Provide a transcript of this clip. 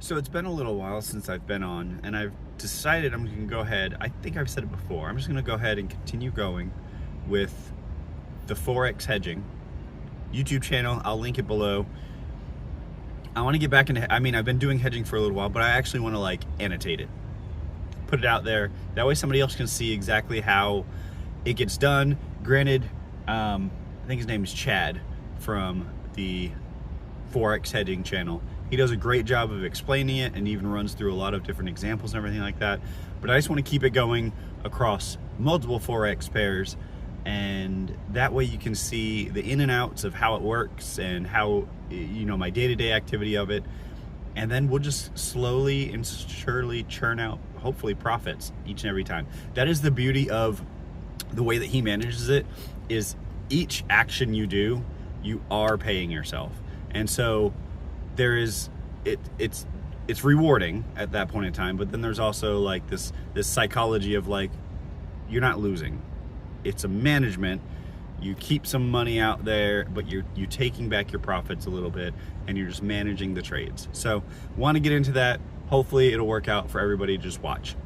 So it's been a little while since I've been on, and I've decided I'm going to go ahead. I think I've said it before. I'm just going to go ahead and continue going with the Forex hedging YouTube channel. I'll link it below. I want to get back into, I've been doing hedging for a little while, but I actually want to annotate it, put it out there. That way somebody else can see exactly how it gets done. Granted, I think his name is Chad from the Forex hedging channel. He does a great job of explaining it and even runs through a lot of different examples and everything like that. But I just want to keep it going across multiple Forex pairs, and that way you can see the in and outs of how it works and how, my day-to-day activity of it. And then we'll just slowly and surely churn out, hopefully, profits each and every time. That is the beauty of the way that he manages it, is each action you do, you are paying yourself. And so there is, it's rewarding at that point in time, but then there's also this psychology of you're not losing. It's a management. You keep some money out there, but you're taking back your profits a little bit, and you're just managing the trades. So want to get into that. Hopefully it'll work out for everybody. Just watch.